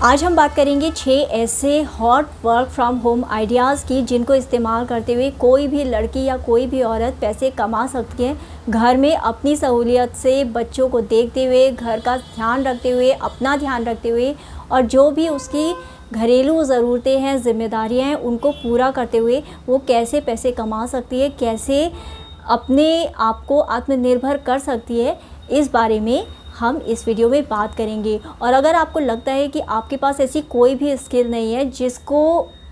आज हम बात करेंगे 6 ऐसे hot work from home ideas की जिनको इस्तेमाल करते हुए कोई भी लड़की या कोई भी औरत पैसे कमा सकती है, घर में अपनी सहूलियत से, बच्चों को देखते हुए, घर का ध्यान रखते हुए, अपना ध्यान रखते हुए और जो भी उसकी घरेलू ज़रूरतें हैं, ज़िम्मेदारियाँ हैं, उनको पूरा करते हुए वो कैसे पैसे कमा सकती है, कैसे अपने आप को आत्मनिर्भर कर सकती है, इस बारे में हम इस वीडियो में बात करेंगे। और अगर आपको लगता है कि आपके पास ऐसी कोई भी स्किल नहीं है जिसको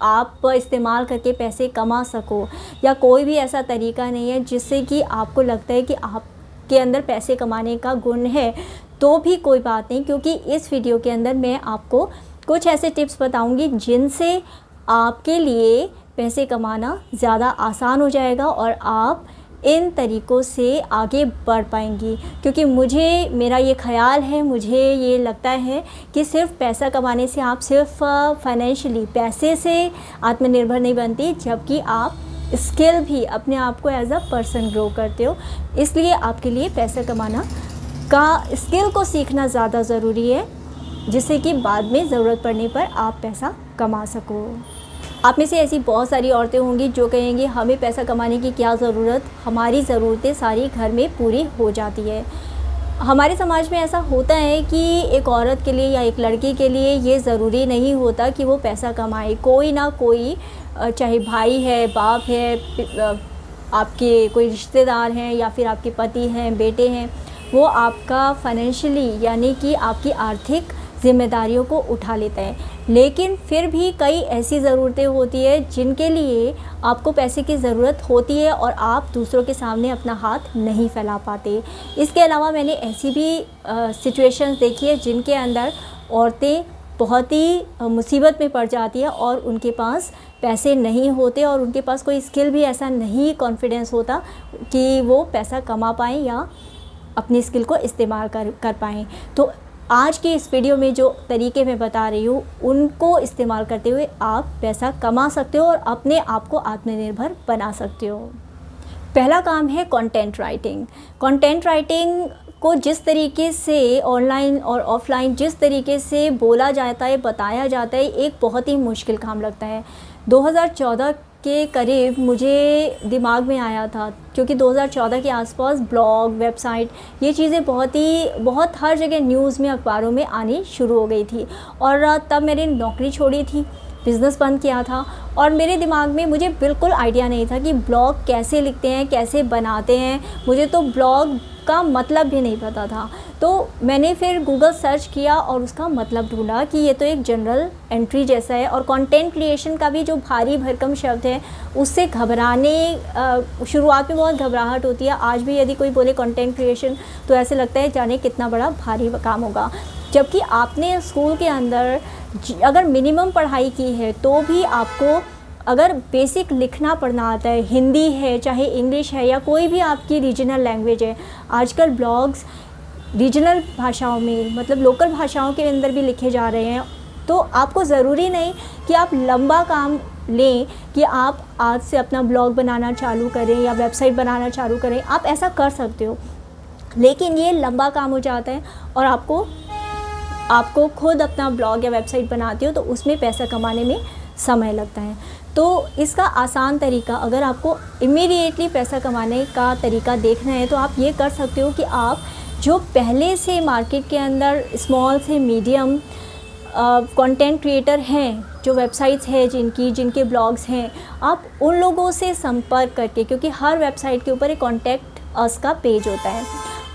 आप इस्तेमाल करके पैसे कमा सको, या कोई भी ऐसा तरीका नहीं है जिससे कि आपको लगता है कि आपके अंदर पैसे कमाने का गुण है, तो भी कोई बात नहीं, क्योंकि इस वीडियो के अंदर मैं आपको कुछ ऐसे टिप्स बताऊंगी जिनसे आपके लिए पैसे कमाना ज़्यादा आसान हो जाएगा और आप इन तरीक़ों से आगे बढ़ पाएंगी। क्योंकि मेरा ये ख़्याल है, मुझे ये लगता है कि सिर्फ पैसा कमाने से आप सिर्फ फाइनेंशियली पैसे से आत्मनिर्भर नहीं बनती, जबकि आप स्किल भी अपने आप को एज अ पर्सन ग्रो करते हो। इसलिए आपके लिए पैसा कमाना का स्किल को सीखना ज़्यादा ज़रूरी है, जिससे कि बाद में ज़रूरत पड़ने पर आप पैसा कमा सको। आप में से ऐसी बहुत सारी औरतें होंगी जो कहेंगी हमें पैसा कमाने की क्या ज़रूरत, हमारी ज़रूरतें सारी घर में पूरी हो जाती है। हमारे समाज में ऐसा होता है कि एक औरत के लिए या एक लड़की के लिए ये ज़रूरी नहीं होता कि वो पैसा कमाए। कोई ना कोई, चाहे भाई है, बाप है, आपके कोई रिश्तेदार हैं या फिर आपके पति हैं, बेटे हैं, वो आपका फाइनेंशियली यानी कि आपकी आर्थिक ज़िम्मेदारियों को उठा लेता है। लेकिन फिर भी कई ऐसी ज़रूरतें होती है जिनके लिए आपको पैसे की ज़रूरत होती है और आप दूसरों के सामने अपना हाथ नहीं फैला पाते। इसके अलावा मैंने ऐसी भी सिचुएशंस देखी है जिनके अंदर औरतें बहुत ही मुसीबत में पड़ जाती है और उनके पास पैसे नहीं होते और उनके पास कोई स्किल भी ऐसा नहीं, कॉन्फिडेंस होता कि वो पैसा कमा पाएँ या अपनी स्किल को इस्तेमाल कर पाएँ। तो आज की इस वीडियो में जो तरीके मैं बता रही हूँ, उनको इस्तेमाल करते हुए आप पैसा कमा सकते हो और अपने आप को आत्मनिर्भर बना सकते हो। पहला काम है कंटेंट राइटिंग। कंटेंट राइटिंग को जिस तरीके से ऑनलाइन और ऑफलाइन जिस तरीके से बोला जाता है, बताया जाता है, एक बहुत ही मुश्किल काम लगता है। 2014 के करीब मुझे दिमाग में आया था, क्योंकि 2014 के आसपास ब्लॉग, वेबसाइट, ये चीज़ें बहुत हर जगह न्यूज़ में, अखबारों में आनी शुरू हो गई थी। और तब मैंने नौकरी छोड़ी थी, बिज़नेस बंद किया था और मेरे दिमाग में मुझे बिल्कुल आइडिया नहीं था कि ब्लॉग कैसे लिखते हैं, कैसे बनाते हैं। मुझे तो ब्लॉग का मतलब भी नहीं पता था। तो मैंने फिर गूगल सर्च किया और उसका मतलब ढूंढा कि ये तो एक जनरल एंट्री जैसा है। और कंटेंट क्रिएशन का भी जो भारी भरकम शब्द है, उससे शुरुआत में बहुत घबराहट होती है। आज भी यदि कोई बोले कंटेंट क्रिएशन तो ऐसे लगता है जाने कितना बड़ा भारी काम होगा। जबकि आपने स्कूल के अंदर अगर मिनिमम पढ़ाई की है तो भी आपको अगर बेसिक लिखना पढ़ना आता है, हिंदी है, चाहे इंग्लिश है या कोई भी आपकी रीजनल लैंग्वेज है। आजकल ब्लॉग्स रीजनल भाषाओं में, मतलब लोकल भाषाओं के अंदर भी लिखे जा रहे हैं। तो आपको ज़रूरी नहीं कि आप लंबा काम लें कि आप आज से अपना ब्लॉग बनाना चालू करें या वेबसाइट बनाना चालू करें। आप ऐसा कर सकते हो, लेकिन ये लंबा काम हो जाता है और आपको खुद अपना ब्लॉग या वेबसाइट बनाते हो तो उसमें पैसा कमाने में समय लगता है। तो इसका आसान तरीका, अगर आपको इमीडिएटली पैसा कमाने का तरीका देखना है, तो आप ये कर सकते हो कि आप जो पहले से मार्केट के अंदर स्मॉल से मीडियम कंटेंट क्रिएटर हैं, जो वेबसाइट्स हैं जिनके ब्लॉग्स हैं, आप उन लोगों से संपर्क करके, क्योंकि हर वेबसाइट के ऊपर एक कॉन्टैक्ट अस का पेज होता है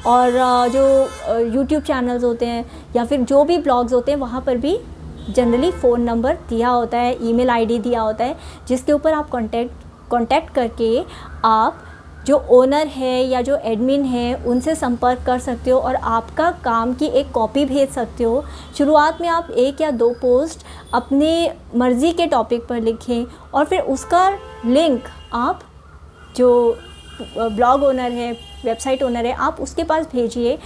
और जो यूट्यूब चैनल्स होते हैं या फिर जो भी ब्लॉग्स होते हैं, वहाँ पर भी जनरली फ़ोन नंबर दिया होता है, ईमेल आईडी दिया होता है, जिसके ऊपर आप कांटेक्ट करके आप जो ओनर है या जो एडमिन है उनसे संपर्क कर सकते हो और आपका काम की एक कॉपी भेज सकते हो। शुरुआत में आप 1 या 2 पोस्ट अपने मर्ज़ी के टॉपिक पर लिखें और फिर उसका लिंक आप जो ब्लॉग ओनर है, वेबसाइट ओनर है, आप उसके पास भेजिए।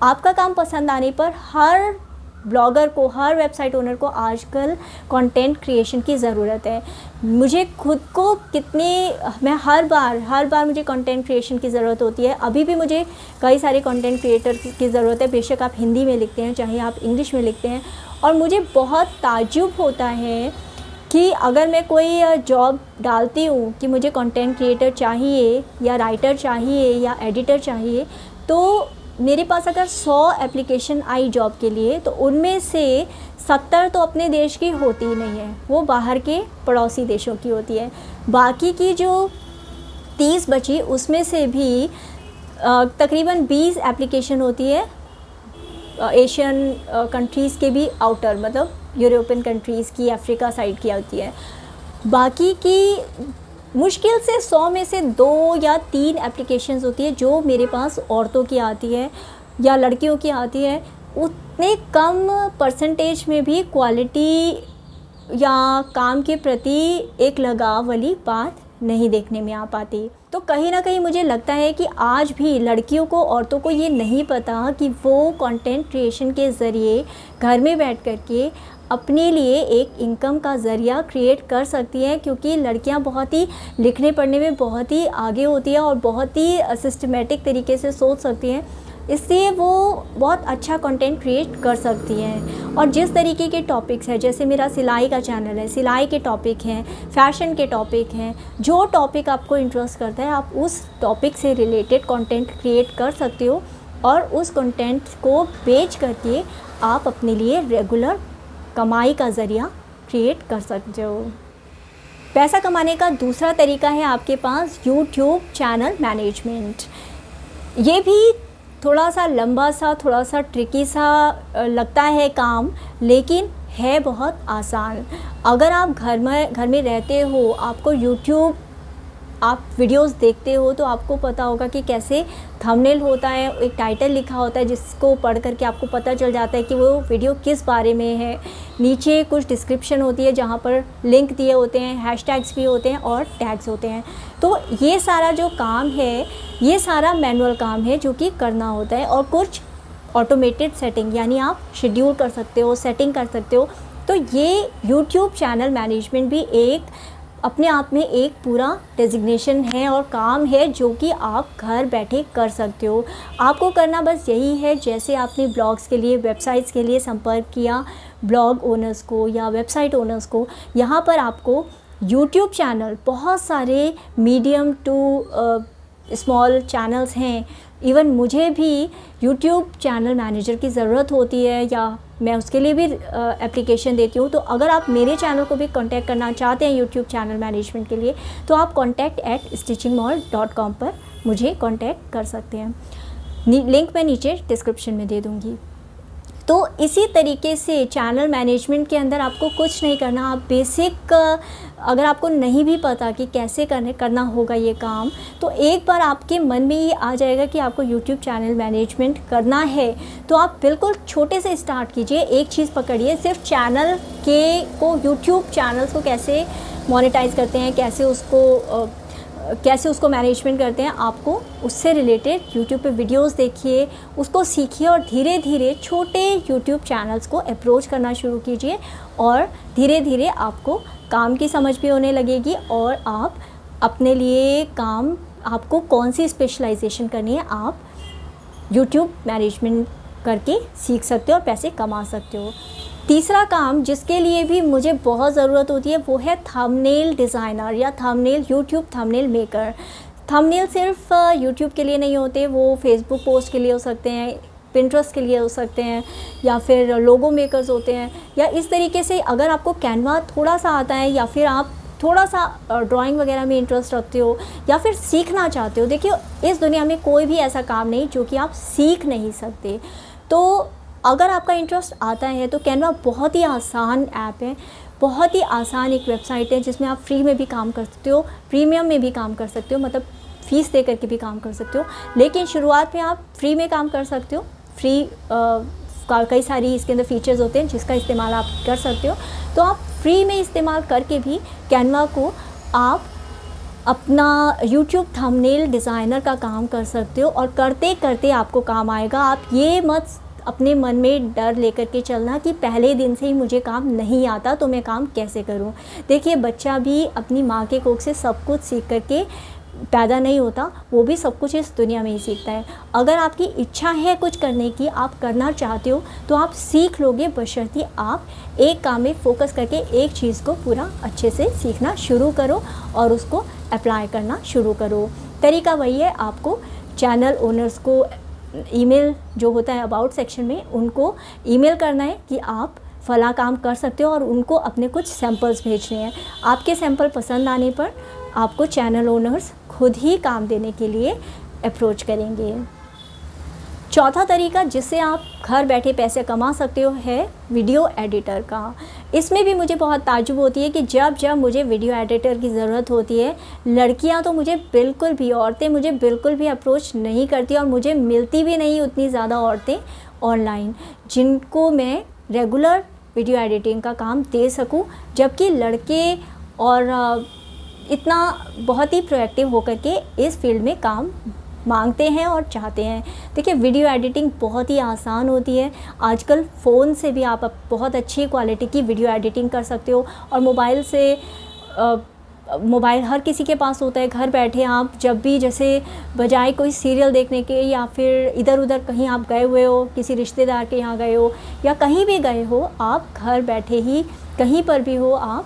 आपका काम पसंद आने पर हर ब्लॉगर को, हर वेबसाइट ओनर को आजकल कंटेंट क्रिएशन की ज़रूरत है। मुझे खुद को मैं हर बार मुझे कंटेंट क्रिएशन की ज़रूरत होती है। अभी भी मुझे कई सारे कंटेंट क्रिएटर की ज़रूरत है, बेशक आप हिंदी में लिखते हैं चाहे आप इंग्लिश में लिखते हैं। और मुझे बहुत ताज्जुब होता है कि अगर मैं कोई जॉब डालती हूँ कि मुझे कंटेंट क्रिएटर चाहिए या राइटर चाहिए या एडिटर चाहिए, तो मेरे पास अगर 100 एप्लीकेशन आई जॉब के लिए, तो उनमें से 70 तो अपने देश की होती ही नहीं है, वो बाहर के पड़ोसी देशों की होती है। बाकी की जो 30 बची उसमें से भी तकरीबन 20 एप्लीकेशन होती है एशियन कंट्रीज़ के भी आउटर, मतलब यूरोपियन कंट्रीज़ की, अफ्रीका साइड की होती है। बाकी की मुश्किल से 100 में से 2 या 3 एप्लीकेशंस होती है जो मेरे पास औरतों की आती है या लड़कियों की आती है। उतने कम परसेंटेज में भी क्वालिटी या काम के प्रति एक लगाव वाली बात नहीं देखने में आ पाती। तो कहीं ना कहीं मुझे लगता है कि आज भी लड़कियों को, औरतों को ये नहीं पता कि वो कंटेंट क्रिएशन के ज़रिए घर में बैठ कर के अपने लिए एक इनकम का ज़रिया क्रिएट कर सकती हैं, क्योंकि लड़कियां बहुत ही लिखने पढ़ने में बहुत ही आगे होती हैं और बहुत ही सिस्टमेटिक तरीके से सोच सकती हैं, इसलिए वो बहुत अच्छा कंटेंट क्रिएट कर सकती हैं। और जिस तरीके के टॉपिक्स हैं, जैसे मेरा सिलाई का चैनल है, सिलाई के टॉपिक हैं, फैशन के टॉपिक हैं, जो टॉपिक आपको इंटरेस्ट करता है आप उस टॉपिक से रिलेटेड कंटेंट क्रिएट कर सकते हो और उस कंटेंट को बेच करके आप अपने लिए रेगुलर कमाई का ज़रिया क्रिएट कर सकते हो। पैसा कमाने का दूसरा तरीका है आपके पास यूट्यूब चैनल मैनेजमेंट। ये भी थोड़ा सा लंबा सा, थोड़ा सा ट्रिकी सा लगता है काम, लेकिन है बहुत आसान। अगर आप घर में रहते हो, आपको यूट्यूब, आप वीडियोस देखते हो, तो आपको पता होगा कि कैसे थंबनेल होता है, एक टाइटल लिखा होता है जिसको पढ़ करके आपको पता चल जाता है कि वो वीडियो किस बारे में है। नीचे कुछ डिस्क्रिप्शन होती है जहाँ पर लिंक दिए होते हैं, हैशटैग्स भी होते हैं और टैग्स होते हैं। तो ये सारा जो काम है, ये सारा मैनुअल काम है जो कि करना होता है, और कुछ ऑटोमेटेड सेटिंग, यानी आप शेड्यूल कर सकते हो, सेटिंग कर सकते हो। तो ये यूट्यूब चैनल मैनेजमेंट भी एक अपने आप में एक पूरा डेजिग्नेशन है और काम है जो कि आप घर बैठे कर सकते हो। आपको करना बस यही है, जैसे आपने ब्लॉग्स के लिए, वेबसाइट्स के लिए संपर्क किया ब्लॉग ओनर्स को या वेबसाइट ओनर्स को, यहाँ पर आपको यूट्यूब चैनल, बहुत सारे मीडियम टू स्मॉल चैनल्स हैं। इवन मुझे भी यूट्यूब चैनल मैनेजर की ज़रूरत होती है या मैं उसके लिए भी एप्लीकेशन देती हूँ। तो अगर आप मेरे चैनल को भी कांटेक्ट करना चाहते हैं यूट्यूब चैनल मैनेजमेंट के लिए, तो आप contact@stitchingmall.com पर मुझे कांटेक्ट कर सकते हैं। लिंक मैं नीचे डिस्क्रिप्शन में दे दूँगी। तो इसी तरीके से चैनल मैनेजमेंट के अंदर आपको कुछ नहीं करना। आप बेसिक, अगर आपको नहीं भी पता कि कैसे करना होगा ये काम, तो एक बार आपके मन में ये आ जाएगा कि आपको यूट्यूब चैनल मैनेजमेंट करना है, तो आप बिल्कुल छोटे से स्टार्ट कीजिए। एक चीज़ पकड़िए, सिर्फ चैनल को, यूट्यूब चैनल्स को कैसे मोनेटाइज करते हैं, कैसे उसको मैनेजमेंट करते हैं, आपको उससे रिलेटेड यूट्यूब पे वीडियोस देखिए, उसको सीखिए और धीरे धीरे छोटे यूट्यूब चैनल्स को अप्रोच करना शुरू कीजिए और धीरे धीरे आपको काम की समझ भी होने लगेगी और आप अपने लिए काम, आपको कौन सी स्पेशलाइजेशन करनी है, आप यूट्यूब मैनेजमेंट करके सीख सकते हो और पैसे कमा सकते हो। तीसरा काम जिसके लिए भी मुझे बहुत ज़रूरत होती है वो है थंबनेल डिज़ाइनर या यूट्यूब थंबनेल मेकर। थंबनेल सिर्फ यूट्यूब के लिए नहीं होते, वो फेसबुक पोस्ट के लिए हो सकते हैं, पिंटरेस्ट के लिए हो सकते हैं, या फिर लोगो मेकर्स होते हैं, या इस तरीके से अगर आपको कैनवा थोड़ा सा आता है या फिर आप थोड़ा सा ड्राइंग वगैरह में इंटरेस्ट रखते हो या फिर सीखना चाहते हो। देखिए, इस दुनिया में कोई भी ऐसा काम नहीं जो कि आप सीख नहीं सकते। तो अगर आपका इंटरेस्ट आता है तो कैनवा बहुत ही आसान ऐप है, बहुत ही आसान एक वेबसाइट है जिसमें आप फ्री में भी काम कर सकते हो, प्रीमियम में भी काम कर सकते हो, मतलब फ़ीस दे करके भी काम कर सकते हो। लेकिन शुरुआत में आप फ्री में काम कर सकते हो। फ्री कई सारी इसके अंदर फीचर्स होते हैं जिसका इस्तेमाल आप कर सकते हो। तो आप फ्री में इस्तेमाल करके भी कैनवा को आप अपना यूट्यूब थंबनेल डिज़ाइनर का काम कर सकते हो और करते करते आपको काम आएगा। अपने मन में डर लेकर के चलना कि पहले दिन से ही मुझे काम नहीं आता तो मैं काम कैसे करूं। देखिए, बच्चा भी अपनी माँ के कोख से सब कुछ सीख करके पैदा नहीं होता, वो भी सब कुछ इस दुनिया में ही सीखता है। अगर आपकी इच्छा है कुछ करने की, आप करना चाहते हो, तो आप सीख लोगे, बशर्ते आप एक काम में फोकस करके एक चीज़ को पूरा अच्छे से सीखना शुरू करो और उसको अप्लाई करना शुरू करो। तरीका वही है, आपको चैनल ओनर्स को ईमेल जो होता है अबाउट सेक्शन में, उनको ईमेल करना है कि आप फला काम कर सकते हो और उनको अपने कुछ सैंपल्स भेजने हैं। आपके सैंपल पसंद आने पर आपको चैनल ओनर्स खुद ही काम देने के लिए अप्रोच करेंगे। चौथा तरीका जिससे आप घर बैठे पैसे कमा सकते हो है वीडियो एडिटर का। इसमें भी मुझे बहुत ताज्जुब होती है कि जब जब मुझे वीडियो एडिटर की ज़रूरत होती है, लड़कियां तो मुझे बिल्कुल भी, औरतें मुझे बिल्कुल भी अप्रोच नहीं करती और मुझे मिलती भी नहीं उतनी ज़्यादा औरतें ऑनलाइन जिनको मैं रेगुलर वीडियो एडिटिंग का काम दे सकूं, जबकि लड़के और इतना बहुत ही प्रोएक्टिव होकर के इस फील्ड में काम मांगते हैं और चाहते हैं। देखिए, वीडियो एडिटिंग बहुत ही आसान होती है। आजकल फ़ोन से भी आप बहुत अच्छी क्वालिटी की वीडियो एडिटिंग कर सकते हो और मोबाइल से मोबाइल हर किसी के पास होता है। घर बैठे आप जब भी, जैसे बजाय कोई सीरियल देखने के या फिर इधर उधर कहीं आप गए हुए हो, किसी रिश्तेदार के यहाँ गए हो या कहीं भी गए हो, आप घर बैठे ही कहीं पर भी हो, आप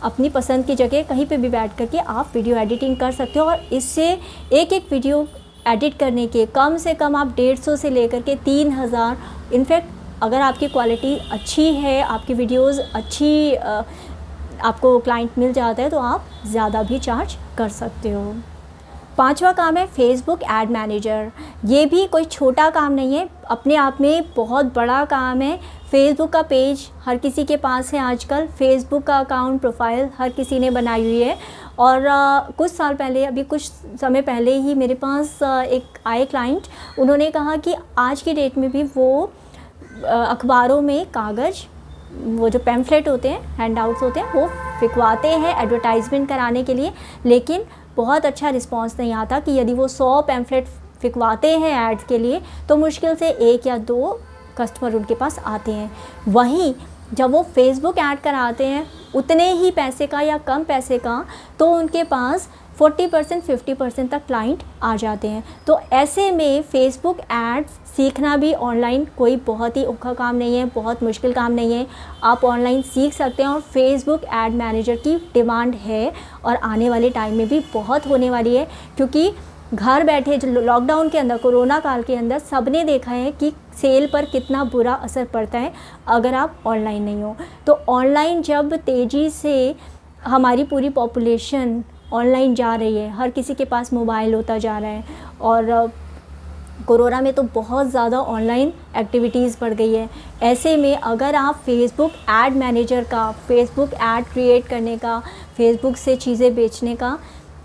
अपनी पसंद की जगह कहीं पे भी बैठ करके आप वीडियो एडिटिंग कर सकते हो। और इससे एक एक वीडियो एडिट करने के कम से कम आप 150 से लेकर के 3000, इनफैक्ट अगर आपकी क्वालिटी अच्छी है, आपकी वीडियोस अच्छी आपको क्लाइंट मिल जाता है तो आप ज़्यादा भी चार्ज कर सकते हो। पांचवा काम है फेसबुक एड मैनेजर। ये भी कोई छोटा काम नहीं है, अपने आप में बहुत बड़ा काम है। फेसबुक का पेज हर किसी के पास है आजकल, फेसबुक का अकाउंट प्रोफाइल हर किसी ने बनाई हुई है। और कुछ साल पहले, अभी कुछ समय पहले ही मेरे पास एक आए क्लाइंट, उन्होंने कहा कि आज की डेट में भी वो अखबारों में कागज़, वो जो पैम्फलेट होते हैं, हैंडआउट्स होते हैं, वो फिकवाते हैं एडवर्टाइजमेंट कराने के लिए, लेकिन बहुत अच्छा रिस्पांस नहीं आता कि यदि वो 100 पैम्फलेट फिकवाते हैं ऐड्स के लिए तो मुश्किल से 1 या 2 कस्टमर उनके पास आते हैं। वहीं जब वो फेसबुक ऐड कराते हैं उतने ही पैसे का या कम पैसे का, तो उनके पास 40% 50% तक क्लाइंट आ जाते हैं। तो ऐसे में फेसबुक एड्स सीखना भी ऑनलाइन कोई बहुत ही औखा काम नहीं है, बहुत मुश्किल काम नहीं है। आप ऑनलाइन सीख सकते हैं और फेसबुक एड मैनेजर की डिमांड है और आने वाले टाइम में भी बहुत होने वाली है, क्योंकि घर बैठे जो लॉकडाउन के अंदर, कोरोना काल के अंदर सबने देखा है कि सेल पर कितना बुरा असर पड़ता है अगर आप ऑनलाइन नहीं हो। तो ऑनलाइन जब तेज़ी से हमारी पूरी पॉपुलेशन ऑनलाइन जा रही है, हर किसी के पास मोबाइल होता जा रहा है और कोरोना में तो बहुत ज़्यादा ऑनलाइन एक्टिविटीज़ बढ़ गई है। ऐसे में अगर आप फेसबुक एड मैनेजर का, फेसबुक एड क्रिएट करने का, फेसबुक से चीज़ें बेचने का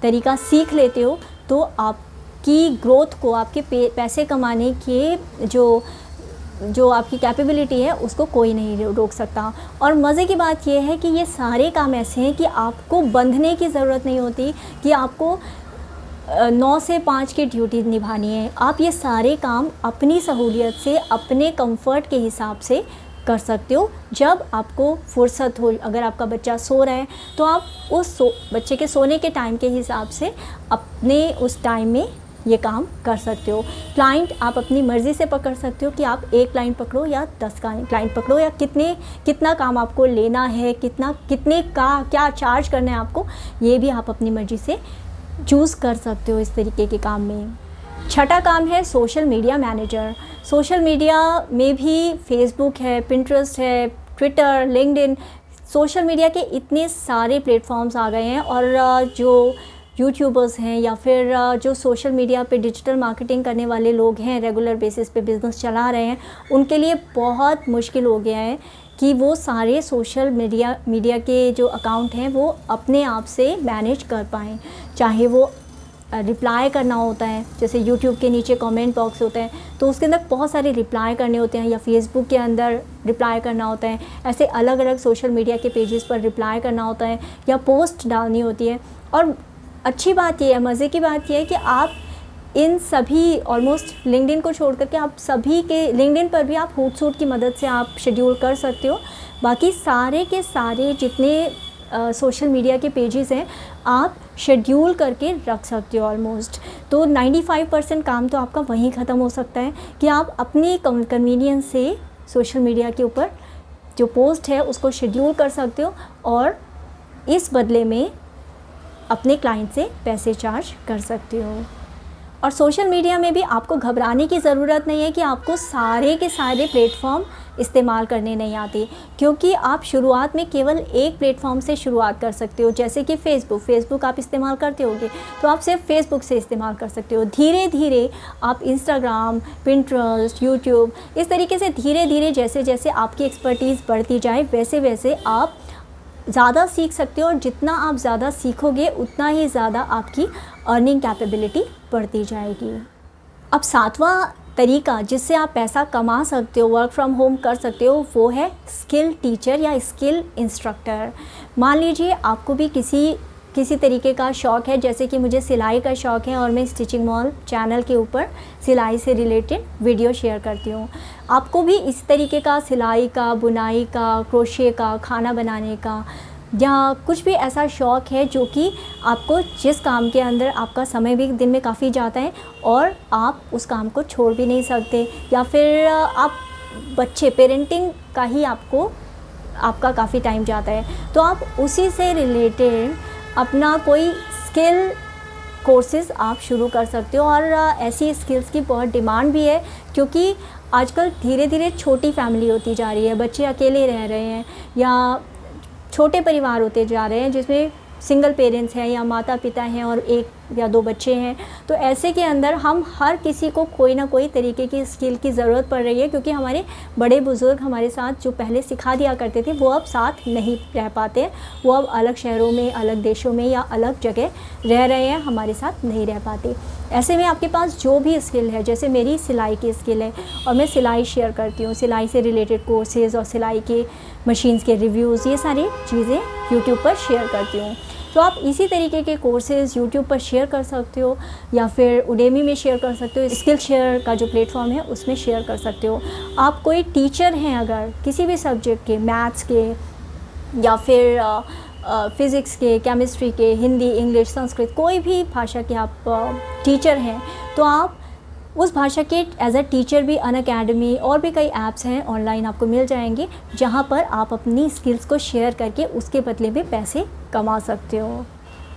तरीका सीख लेते हो तो आपकी ग्रोथ को, आपके पैसे कमाने के जो आपकी कैपेबिलिटी है उसको कोई नहीं रोक सकता। और मज़े की बात यह है कि ये सारे काम ऐसे हैं कि आपको बंधने की ज़रूरत नहीं होती कि आपको 9 से 5 की ड्यूटी निभानी है। आप ये सारे काम अपनी सहूलियत से, अपने कंफर्ट के हिसाब से कर सकते हो। जब आपको फुर्सत हो, अगर आपका बच्चा सो रहा है तो आप उस बच्चे के सोने के टाइम के हिसाब से अपने उस टाइम में ये काम कर सकते हो। क्लाइंट आप अपनी मर्ज़ी से पकड़ सकते हो कि आप 1 क्लाइंट पकड़ो या 10 क्लाइंट पकड़ो, या कितना काम आपको लेना है, कितने का क्या चार्ज करना है आपको, ये भी आप अपनी मर्ज़ी से चूज़ कर सकते हो इस तरीके के काम में। छठा काम है social media manager. Social media में भी फेसबुक है, पिंटरेस्ट है, ट्विटर, लिंक्डइन, सोशल मीडिया के इतने सारे प्लेटफॉर्म्स आ गए हैं और जो यूट्यूबर्स हैं या फिर जो सोशल मीडिया पे डिजिटल मार्केटिंग करने वाले लोग हैं, रेगुलर बेसिस पे बिज़नेस चला रहे हैं, उनके लिए बहुत मुश्किल हो गया है कि वो सारे सोशल मीडिया के जो अकाउंट हैं वो अपने आप से मैनेज कर पाएँ। चाहे वो रिप्लाई करना होता है, जैसे यूट्यूब के नीचे कमेंट बॉक्स होता है तो उसके अंदर बहुत सारे रिप्लाई करने होते हैं, या फेसबुक के अंदर रिप्लाई करना होता है, ऐसे अलग अलग सोशल मीडिया के पेजेस पर रिप्लाई करना होता है, या पोस्ट डालनी होती है। और अच्छी बात यह है, मज़े की बात यह है कि आप इन सभी ऑलमोस्ट लिंक्डइन को छोड़ करके आप सभी के लिंक्डइन पर भी आप होटसूट की मदद से आप शेड्यूल कर सकते हो। बाकी सारे के सारे जितने सोशल मीडिया के पेजेस हैं आप शेड्यूल करके रख सकते हो ऑलमोस्ट। तो 95% काम तो आपका वहीं ख़त्म हो सकता है कि आप अपनी कन्वीनियंस से सोशल मीडिया के ऊपर जो पोस्ट है उसको शेड्यूल कर सकते हो और इस बदले में अपने क्लाइंट से पैसे चार्ज कर सकते हो। और सोशल मीडिया में भी आपको घबराने की ज़रूरत नहीं है कि आपको सारे के सारे प्लेटफॉर्म इस्तेमाल करने नहीं आते, क्योंकि आप शुरुआत में केवल एक प्लेटफॉर्म से शुरुआत कर सकते हो। जैसे कि फेसबुक आप इस्तेमाल करते होगे तो आप सिर्फ फेसबुक से इस्तेमाल कर सकते हो। धीरे धीरे आप इंस्टाग्राम, पिंटरेस्ट, यूट्यूब, इस तरीके से धीरे धीरे जैसे जैसे आपकी एक्सपर्टीज़ बढ़ती जाए वैसे वैसे आप ज़्यादा सीख सकते हो और जितना आप ज़्यादा सीखोगे उतना ही ज़्यादा आपकी अर्निंग कैपेबिलिटी बढ़ती जाएगी। अब 7वां तरीका जिससे आप पैसा कमा सकते हो, वर्क फ्रॉम होम कर सकते हो, वो है स्किल टीचर या स्किल इंस्ट्रक्टर। मान लीजिए आपको भी किसी तरीके का शौक़ है, जैसे कि मुझे सिलाई का शौक़ है और मैं स्टिचिंग मॉल चैनल के ऊपर सिलाई से रिलेटेड वीडियो शेयर करती हूँ। आपको भी इस तरीके का सिलाई का, बुनाई का, क्रोशे का, खाना बनाने का या कुछ भी ऐसा शौक़ है जो कि आपको जिस काम के अंदर आपका समय भी दिन में काफ़ी जाता है और आप उस काम को छोड़ भी नहीं सकते, या फिर आप पेरेंटिंग का ही आपका काफ़ी टाइम जाता है, तो आप उसी से रिलेटेड अपना कोई स्किल कोर्सेज़ आप शुरू कर सकते हो। और ऐसी स्किल्स की बहुत डिमांड भी है, क्योंकि आजकल धीरे धीरे छोटी फैमिली होती जा रही है, बच्चे अकेले रह रहे हैं या छोटे परिवार होते जा रहे हैं जिसमें सिंगल पेरेंट्स हैं या माता पिता हैं और 1 या 2 बच्चे हैं। तो ऐसे के अंदर हम हर किसी को कोई ना कोई तरीके की स्किल की ज़रूरत पड़ रही है, क्योंकि हमारे बड़े बुज़ुर्ग हमारे साथ जो पहले सिखा दिया करते थे वो अब साथ नहीं रह पाते हैं, वो अब अलग शहरों में, अलग देशों में या अलग जगह रह रहे हैं, हमारे साथ नहीं रह पाते। ऐसे में आपके पास जो भी स्किल है, जैसे मेरी सिलाई की स्किल है और मैं सिलाई शेयर करती हूँ, सिलाई से रिलेटेड कोर्सेज़ और सिलाई के मशीन्स के रिव्यूज़, ये सारी चीज़ें यूट्यूब पर शेयर करती हूँ। तो आप इसी तरीके के कोर्सेज़ यूट्यूब पर शेयर कर सकते हो या फिर उडेमी में शेयर कर सकते हो, स्किल शेयर का जो प्लेटफॉर्म है उसमें शेयर कर सकते हो। आप कोई टीचर हैं अगर किसी भी सब्जेक्ट के, मैथ्स के या फिर फ़िज़िक्स के, केमिस्ट्री के, हिंदी, इंग्लिश, संस्कृत, कोई भी भाषा के आप टीचर हैं, तो आप उस भाषा के एज अ टीचर भी अनअकैडमी और भी कई ऐप्स हैं ऑनलाइन आपको मिल जाएंगे, जहां पर आप अपनी स्किल्स को शेयर करके उसके बदले में पैसे कमा सकते हो।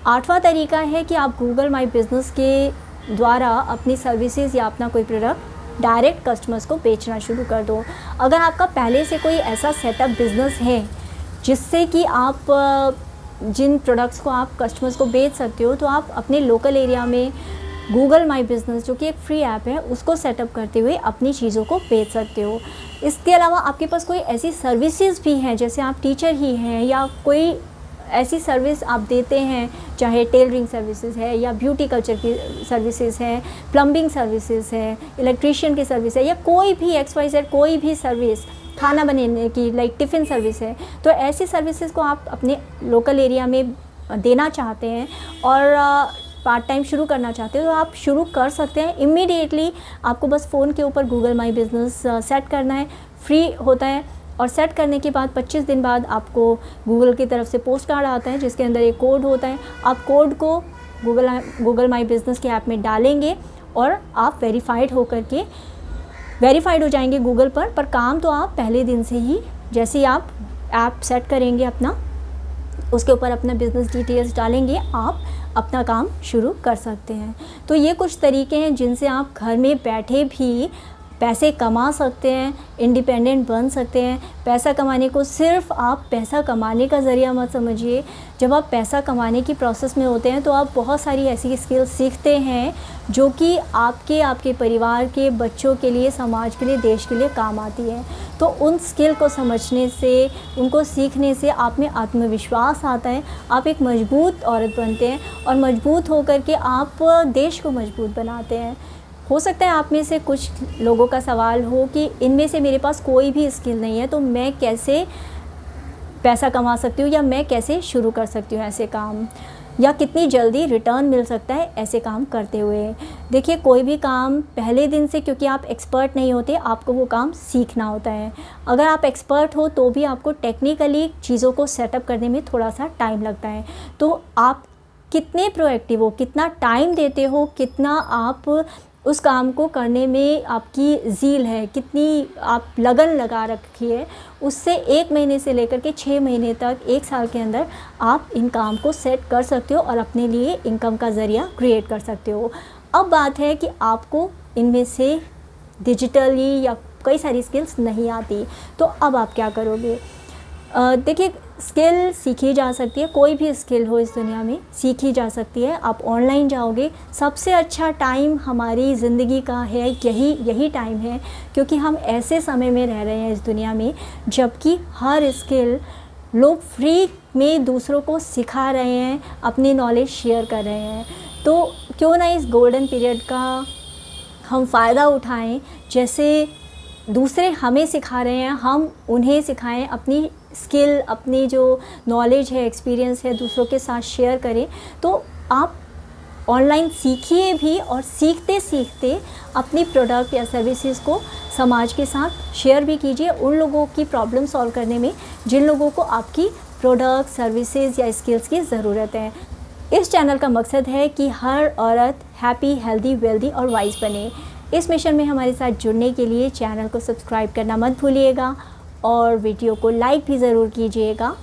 8वां तरीका है कि आप गूगल माई बिज़नेस के द्वारा अपनी सर्विसेज या अपना कोई प्रोडक्ट डायरेक्ट कस्टमर्स को बेचना शुरू कर दो। अगर आपका पहले से कोई ऐसा सेटअप बिज़नेस है जिससे कि आप जिन प्रोडक्ट्स को आप कस्टमर्स को बेच सकते हो, तो आप अपने लोकल एरिया में गूगल माई बिज़नेस जो कि एक फ्री ऐप है उसको सेटअप करते हुए अपनी चीज़ों को बेच सकते हो। इसके अलावा आपके पास कोई ऐसी सर्विसेज भी हैं, जैसे आप टीचर ही हैं या कोई ऐसी सर्विस आप देते हैं, चाहे टेलरिंग सर्विसेज है या ब्यूटी कल्चर की सर्विसेज है, प्लम्बिंग सर्विसेज है, इलेक्ट्रीशियन की सर्विस है, या कोई भी XYZ कोई भी सर्विस, खाना बनाने की लाइक टिफ़िन सर्विस है, तो ऐसी सर्विसेज को आप अपने लोकल एरिया में देना चाहते हैं और पार्ट टाइम शुरू करना चाहते हो, तो आप शुरू कर सकते हैं। इमीडिएटली आपको बस फ़ोन के ऊपर गूगल माई बिज़नेस सेट करना है, फ्री होता है, और सेट करने के बाद 25 दिन बाद आपको गूगल की तरफ से पोस्ट कार्ड आता है जिसके अंदर एक कोड होता है। आप कोड को गूगल माई बिज़नेस के ऐप में डालेंगे और आप वेरीफाइड हो जाएंगे गूगल पर काम तो आप पहले दिन से ही, जैसे ही आप ऐप सेट करेंगे अपना, उसके ऊपर अपना बिज़नेस डिटेल्स डालेंगे, आप अपना काम शुरू कर सकते हैं। तो ये कुछ तरीके हैं जिनसे आप घर में बैठे भी पैसे कमा सकते हैं, इंडिपेंडेंट बन सकते हैं। पैसा कमाने को सिर्फ आप पैसा कमाने का ज़रिया मत समझिए। जब आप पैसा कमाने की प्रोसेस में होते हैं तो आप बहुत सारी ऐसी स्किल्स सीखते हैं जो कि आपके परिवार के बच्चों के लिए, समाज के लिए, देश के लिए काम आती है। तो उन स्किल को समझने से, उनको सीखने से आप में आत्मविश्वास आता है, आप एक मजबूत औरत बनते हैं और मजबूत होकर के आप देश को मजबूत बनाते हैं। हो सकता है आप में से कुछ लोगों का सवाल हो कि इनमें से मेरे पास कोई भी स्किल नहीं है, तो मैं कैसे पैसा कमा सकती हूँ या मैं कैसे शुरू कर सकती हूँ ऐसे काम। या कितनी जल्दी रिटर्न मिल सकता है ऐसे काम करते हुए। देखिए, कोई भी काम पहले दिन से, क्योंकि आप एक्सपर्ट नहीं होते, आपको वो काम सीखना होता है। अगर आप एक्सपर्ट हो तो भी आपको टेक्निकली चीज़ों को सेटअप करने में थोड़ा सा टाइम लगता है। तो आप कितने प्रोएक्टिव हो, कितना टाइम देते हो, कितना आप उस काम को करने में आपकी ज़ील है, कितनी आप लगन लगा रखी है, उससे 1 महीने से लेकर के 6 महीने तक, 1 साल के अंदर आप इन काम को सेट कर सकते हो और अपने लिए इनकम का ज़रिया क्रिएट कर सकते हो। अब बात है कि आपको इनमें से डिजिटली या कई सारी स्किल्स नहीं आती, तो अब आप क्या करोगे? देखिए, स्किल सीखी जा सकती है, कोई भी स्किल हो इस दुनिया में सीखी जा सकती है। आप ऑनलाइन जाओगे, सबसे अच्छा टाइम हमारी ज़िंदगी का है यही टाइम है, क्योंकि हम ऐसे समय में रह रहे हैं इस दुनिया में जबकि हर स्किल लोग फ्री में दूसरों को सिखा रहे हैं, अपनी नॉलेज शेयर कर रहे हैं। तो क्यों ना इस गोल्डन पीरियड का हम फ़ायदा उठाएं, जैसे दूसरे हमें सिखा रहे हैं हम उन्हें सिखाएं, अपनी स्किल, अपनी जो नॉलेज है, एक्सपीरियंस है, दूसरों के साथ शेयर करें। तो आप ऑनलाइन सीखिए भी और सीखते सीखते अपनी प्रोडक्ट या सर्विसेज को समाज के साथ शेयर भी कीजिए, उन लोगों की प्रॉब्लम सॉल्व करने में जिन लोगों को आपकी प्रोडक्ट, सर्विसेज या स्किल्स की ज़रूरत है। इस चैनल का मकसद है कि हर औरत हैप्पी, हेल्दी, वेल्दी और वाइज बने। इस मिशन में हमारे साथ जुड़ने के लिए चैनल को सब्सक्राइब करना मत भूलिएगा और वीडियो को लाइक भी ज़रूर कीजिएगा।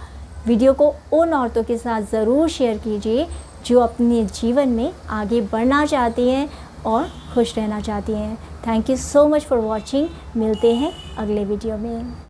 वीडियो को उन औरतों के साथ ज़रूर शेयर कीजिए जो अपने जीवन में आगे बढ़ना चाहती हैं और खुश रहना चाहती हैं। Thank you so much for watching. मिलते हैं अगले वीडियो में।